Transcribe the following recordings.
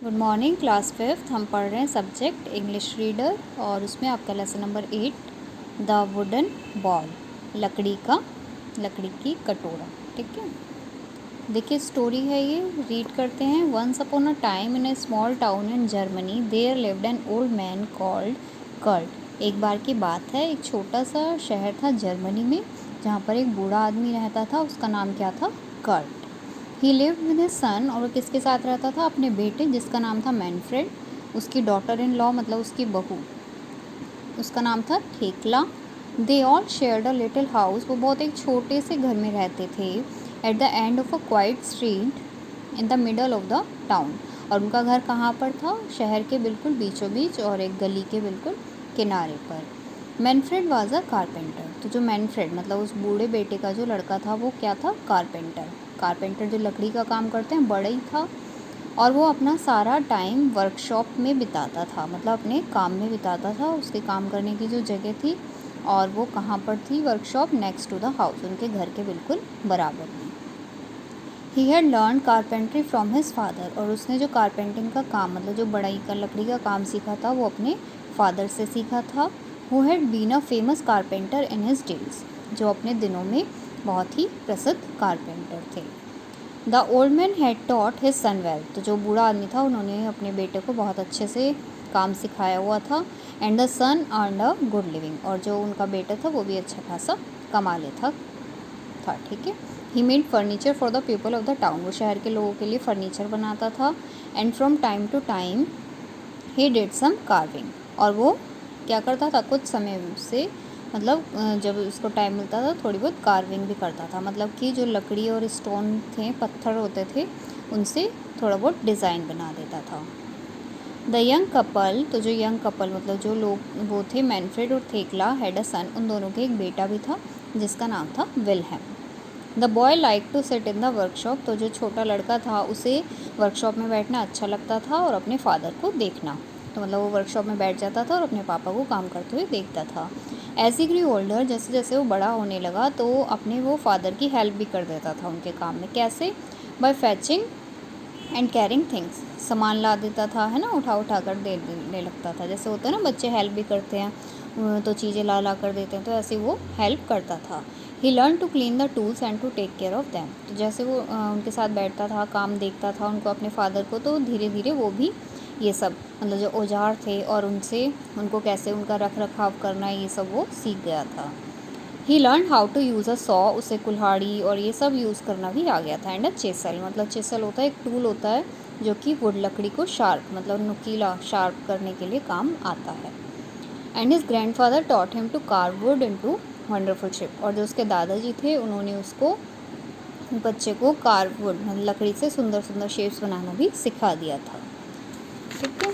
Good morning class 5th। हम पढ़ रहे हैं सब्जेक्ट इंग्लिश रीडर और उसमें आपका lesson number 8 the wooden ball, लकड़ी की कटोरा। ठीक है, देखिए स्टोरी है ये, रीड करते हैं। Once upon a time in a small town in Germany there lived an old man called Kurt. एक बार की बात है, एक छोटा सा शहर था जर्मनी में जहाँ पर एक बूढ़ा आदमी रहता था। उसका नाम क्या था? Kurt. He lived with his son, और वो किसके साथ रहता था? अपने बेटे जिसका नाम था मैनफ्रेड, उसकी डॉटर इन लॉ मतलब उसकी बहू, उसका नाम था Thekla. They all shared a little house, वो बहुत एक छोटे से घर में रहते थे। At the end of a quite street in the middle of the town. और उनका घर कहाँ पर था? शहर के बिल्कुल बीचों बीच और एक गली के बिल्कुल किनारे पर। मैनफ्रेड वाज अ कारपेंटर, तो जो मैनफ्रेड मतलब उस बूढ़े बेटे का जो लड़का था वो क्या था? कारपेंटर जो लकड़ी का काम करते हैं, बड़ा ही था। और वो अपना सारा टाइम वर्कशॉप में बिताता था, मतलब अपने काम में बिताता था। उसके काम करने की जो जगह थी, और वो कहाँ पर थी? Workshop next to the house, उनके घर के बिल्कुल बराबर में। He had learn carpentry from his father, और उसने जो कारपेंटिंग का काम मतलब जो बढ़ई का लकड़ी का काम सीखा था वो अपने फादर से सीखा था। Who had been a famous carpenter in his days, जो अपने दिनों में बहुत ही प्रसिद्ध कारपेंटर थे। The old man had taught his son well, तो जो बूढ़ा आदमी था उन्होंने अपने बेटे को बहुत अच्छे से काम सिखाया हुआ था। And the son earned a good living, और जो उनका बेटा था वो भी अच्छा खासा कमा लेता था। ठीक है, he made furniture for the people of the town, वो शहर के लोगों के लिए फर्नीचर बनाता था। And from time to time he did some carving, और वो क्या करता था? कुछ समय से मतलब जब उसको टाइम मिलता था थोड़ी बहुत कार्विंग भी करता था, मतलब कि जो लकड़ी और स्टोन थे, पत्थर होते थे, उनसे थोड़ा बहुत डिज़ाइन बना देता था। द यंग कपल, तो जो यंग कपल मतलब जो लोग वो थे मैनफ्रेड और थेकला, हैड अ सन, उन दोनों के एक बेटा भी था जिसका नाम था Wilhelm. The boy like to sit in the workshop, तो जो छोटा लड़का था उसे वर्कशॉप में बैठना अच्छा लगता था और अपने फादर को देखना। तो मतलब वो वर्कशॉप में बैठ जाता था और अपने पापा को काम करते हुए देखता था। एज ही ग्रू ओल्डर, जैसे जैसे वो बड़ा होने लगा तो अपने वो फादर की हेल्प भी कर देता था उनके काम में। कैसे? By fetching and carrying things, सामान ला देता था, है ना, उठा उठा कर देने लगता था। जैसे होता है ना, बच्चे हेल्प भी करते हैं तो चीज़ें ला ला कर देते हैं, तो ऐसे वो हेल्प करता था। He learn to clean the tools and to take care of them, तो जैसे वो उनके साथ बैठता था, काम देखता था उनको, अपने फादर को, तो धीरे धीरे वो भी ये सब मतलब जो औजार थे और उनसे उनको कैसे उनका रख रखाव करना, ये सब वो सीख गया था। He learn how to use a saw, उसे कुल्हाड़ी और ये सब यूज़ करना भी आ गया था। एंड अ चेसल, मतलब चेसल होता है एक टूल होता है जो कि वुड लकड़ी को शार्प मतलब नुकीला शार्प करने के लिए काम आता है। And his grandfather taught him to carve wood into wonderful shape, और जो उसके दादाजी थे उन्होंने उसको बच्चे को कार्व वुड मतलब लकड़ी से सुंदर सुंदर शेप्स बनाना भी सिखा दिया था। ठीक है,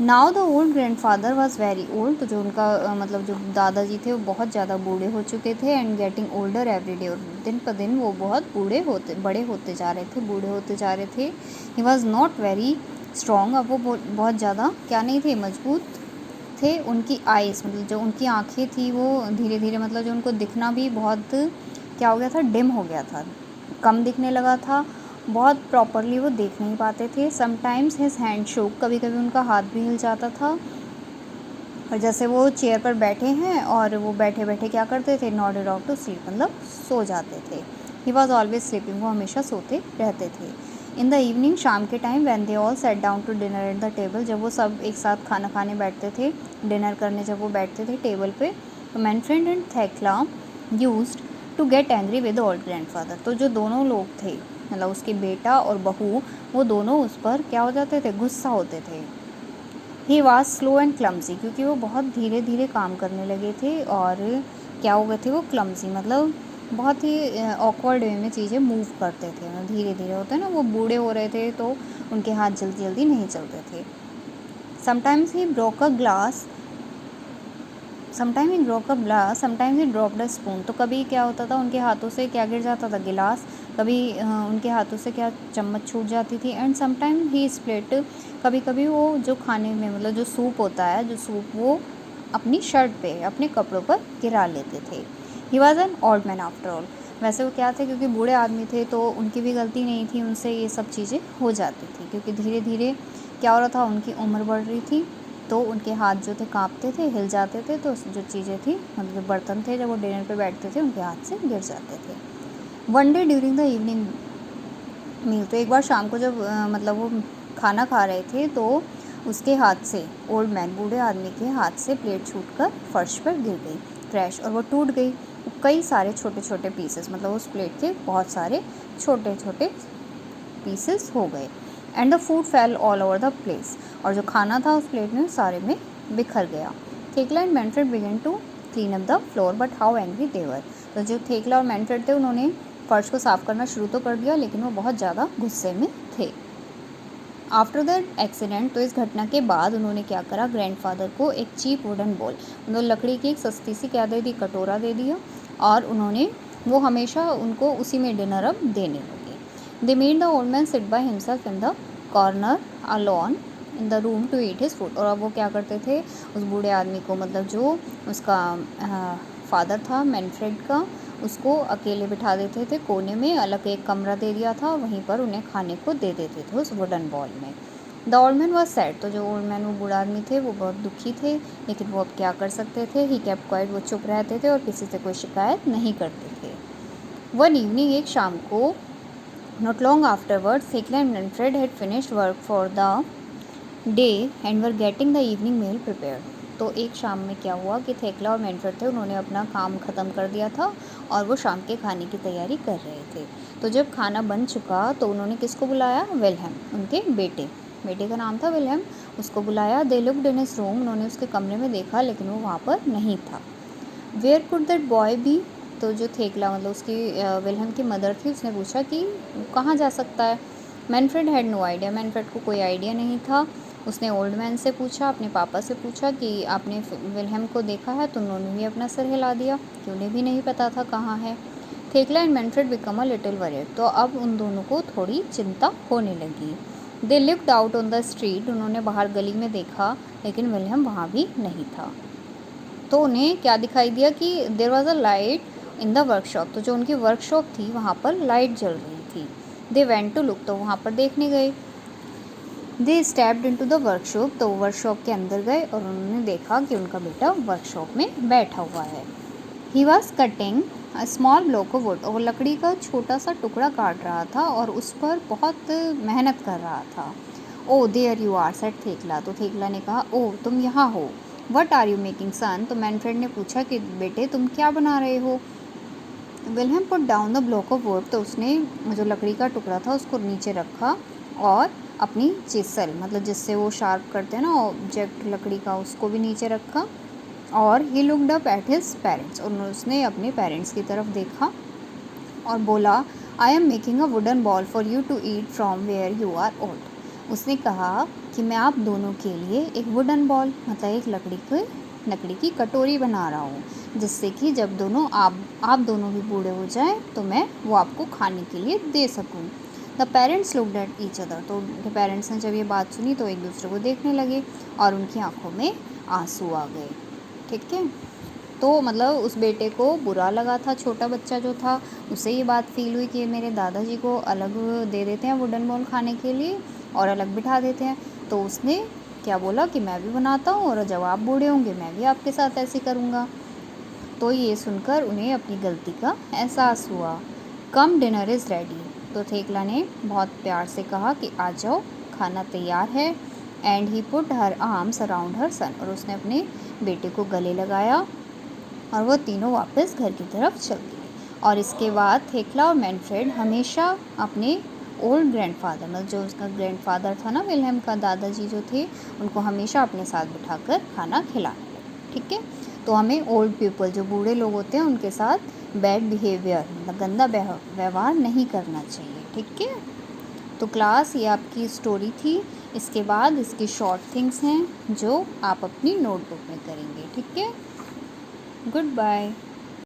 now the old grand father was very old, तो जो उनका मतलब जो दादाजी थे वो बहुत ज़्यादा बूढ़े हो चुके थे। And getting older every day, और दिन पर दिन वो बहुत बड़े होते जा रहे थे, बूढ़े होते जा रहे थे। He was not very strong, अब वो बहुत ज़्यादा क्या नहीं थे, मजबूत थे। उनकी आइज़ मतलब जो उनकी आँखें थी वो धीरे धीरे मतलब जो उनको दिखना भी बहुत क्या हो गया था, डिम हो गया था, कम दिखने लगा था, बहुत प्रॉपरली वो देख नहीं पाते थे। समटाइम्स हिज हैंड शोक, कभी कभी उनका हाथ भी हिल जाता था। और जैसे वो चेयर पर बैठे हैं और वो बैठे बैठे क्या करते थे? नॉडेड ऑफ टू स्लीप, मतलब सो जाते थे। ही वॉज ऑलवेज स्लीपिंग, वो हमेशा सोते रहते थे। इन द इवनिंग, शाम के time, when they all set down to dinner at the table, जब वो सब एक साथ खाना खाने बैठते थे, डिनर करने जब वो बैठते थे टेबल पे, तो Manfred and Thekla used to get angry with the old grandfather, तो जो दोनों लोग थे मतलब उसके बेटा और बहू, वो दोनों उस पर क्या हो जाते थे? गुस्सा होते थे। He was slow and clumsy, क्योंकि वो बहुत धीरे धीरे काम करने लगे थे और क्या हो गए थे? वो क्लमसी मतलब बहुत ही ऑकवर्ड वे में चीज़ें मूव करते थे, मतलब धीरे धीरे होता है ना, वो बूढ़े हो रहे थे तो उनके हाथ जल्दी जल्दी नहीं चलते थे। Sometimes he broke a glass, sometime he broke a glass, sometimes he dropped a spoon, तो कभी क्या होता था उनके हाथों से क्या गिर जाता था? गिलास। कभी उनके हाथों से क्या चम्मच छूट जाती थी। एंड समटाइम ही स्प्लिट, कभी कभी वो जो खाने में मतलब जो सूप होता है, जो सूप वो अपनी शर्ट पे अपने कपड़ों पर गिरा लेते थे। He was an odd man after all, वैसे वो क्या थे, क्योंकि बूढ़े आदमी थे तो उनकी भी गलती नहीं थी, उनसे ये सब चीज़ें हो जाती थी, क्योंकि धीरे धीरे क्या हो रहा था, उनकी उम्र बढ़ रही थी, तो उनके हाथ जो थे काँपते थे, हिल जाते थे, तो जो चीज़ें थी, मतलब जो बर्तन थे, जब वो डिनर पे बैठते थे उनके हाथ से गिर जाते थे। One day during the evening meal, तो एक बार शाम को जब मतलब वो खाना खा रहे थे, तो उसके हाथ से, ओल्ड मैन बूढ़े आदमी के हाथ से प्लेट छूटकर फर्श पर गिर गई, क्रैश, और वो टूट गई। कई सारे छोटे छोटे पीसेस, मतलब उस प्लेट के बहुत सारे छोटे छोटे पीसेस हो गए। And the food fail all over the place, और जो खाना था उस प्लेट में सारे में बिखर गया। Thekla and Manfred began to clean up the floor but how angry they were, तो जो थेकला और मैनफ्रेड थे उन्होंने फर्श को साफ़ करना शुरू तो कर दिया, लेकिन वो बहुत ज़्यादा गुस्से में थे। आफ्टर दैट एक्सीडेंट, तो इस घटना के बाद उन्होंने क्या करा, ग्रैंडफादर को एक चीप वुडन बॉल, उन्होंने लकड़ी की एक सस्ती सी क्या दे दी, कटोरा दे दिया, और उन्होंने वो हमेशा उनको उसी में डिनर अब देने लगे। They made the old man sit by himself in the corner alone in the room to eat his food, और अब वो क्या करते थे, उस बूढ़े आदमी को, मतलब जो उसका फादर था मैनफ्रेड का, उसको अकेले बिठा देते थे कोने में, अलग एक कमरा दे दिया था, वहीं पर उन्हें खाने को दे देते थे उस वुडन बॉल में। The old man was sad, तो जो ओल्ड मैन, वो बूढ़ा आदमी थे, वो बहुत दुखी थे, लेकिन वो अब क्या कर सकते थे, ही केप्ट क्वाइट, वो चुप रहते थे और किसी से कोई शिकायत नहीं करते थे। वन इवनिंग, एक शाम को, not long afterward, Thekla and Manfred had finished work for the day and were getting the evening meal prepare, तो एक शाम में क्या हुआ कि थेकला और मैनफ्रेड थे, उन्होंने अपना काम ख़त्म कर दिया था और वो शाम के खाने की तैयारी कर रहे थे। तो जब खाना बन चुका तो उन्होंने किसको बुलाया, विल्हेम, उनके बेटे का नाम था विल्हेम, उसको बुलाया। They looked in his room, उन्होंने उसके कमरे में देखा, लेकिन वो वहाँ पर नहीं था। Where could that boy be, तो जो थेकला, मतलब उसकी विल्हेम की मदर थी, उसने पूछा कि कहाँ जा सकता है। Manfred had no idea, Manfred को कोई आइडिया नहीं था। उसने ओल्ड मैन से पूछा, अपने पापा से पूछा कि आपने विल्हेम को देखा है, तो उन्होंने भी अपना सर हिला दिया कि उन्हें भी नहीं पता था कहाँ है। Thekla and Manfred become a little worried, तो अब उन दोनों को थोड़ी चिंता होने लगी। They looked out on the street, उन्होंने बाहर गली में देखा, लेकिन विल्हेम वहाँ भी नहीं था। तो उन्हें क्या दिखाई दिया कि there was a light in the workshop, तो जो उनकी वर्कशॉप थी वहाँ पर लाइट जल रही थी। दे वेंट टू लुक, तो वहाँ पर देखने गए। दे स्टेप्ड इनटू द वर्कशॉप, तो वर्कशॉप के अंदर गए और उन्होंने देखा कि उनका बेटा वर्कशॉप में बैठा हुआ है। He was cutting a small block of would, और लकड़ी का छोटा सा टुकड़ा काट रहा था और उस पर बहुत मेहनत कर रहा था। Oh there you are, said थेकला, तो थेकला ने कहा, ओ तुम यहाँ हो। वट आर यू मेकिंग सन, तो मैनफ्रेड ने पूछा कि बेटे तुम क्या बना रहे हो। Wilhelm put down the block of would, तो उसने जो लकड़ी का टुकड़ा था उसको नीचे रखा और अपनी चिसल, मतलब जिससे वो शार्प करते हैं ना ऑब्जेक्ट लकड़ी का, उसको भी नीचे रखा। और he looked up at his parents, और उसने अपने पेरेंट्स की तरफ देखा और बोला, I am making a wooden bowl for you to eat from where you are old. उसने कहा कि मैं आप दोनों के लिए एक वुडन बॉल, मतलब एक लकड़ी की कटोरी बना रहा हूँ, जिससे कि जब आप दोनों भी बूढ़े हो जाएं तो मैं वो आपको खाने के लिए दे सकूँ। The parents looked at each other, तो उनके पेरेंट्स ने जब ये बात सुनी तो एक दूसरे को देखने लगे और उनकी आंखों में आंसू आ गए। ठीक है, तो मतलब उस बेटे को बुरा लगा था, छोटा बच्चा जो था उसे ये बात फील हुई कि मेरे दादाजी को अलग दे देते हैं वुडन बॉल खाने के लिए और अलग बिठा देते हैं, तो उसने क्या बोला कि मैं भी बनाता हूँ और जब आप बूढ़े होंगे मैं भी आपके साथ ऐसे करूँगा। तो ये सुनकर उन्हें अपनी गलती का एहसास हुआ। कम डिनर इज़ रेडी, तो थेकला ने बहुत प्यार से कहा कि आ जाओ, खाना तैयार है। And he put her arms around her son, और उसने अपने बेटे को गले लगाया और वो तीनों वापस घर की तरफ चल दिए। और इसके बाद थेकला और मैनफ्रेड हमेशा अपने ओल्ड ग्रैंडफादर, मतलब जो उसका ग्रैंडफादर था ना विल्हेम का दादाजी जो थे, उनको हमेशा अपने साथ बिठाकर खाना खिलाने लगे। ठीक है, तो हमें ओल्ड पीपल, जो बूढ़े लोग होते हैं, उनके साथ बैड बिहेवियर, मतलब गंदा व्यवहार नहीं करना चाहिए। ठीक है, तो क्लास ये आपकी स्टोरी थी। इसके बाद इसकी शॉर्ट थिंग्स हैं जो आप अपनी नोटबुक में करेंगे। ठीक है, गुड बाय।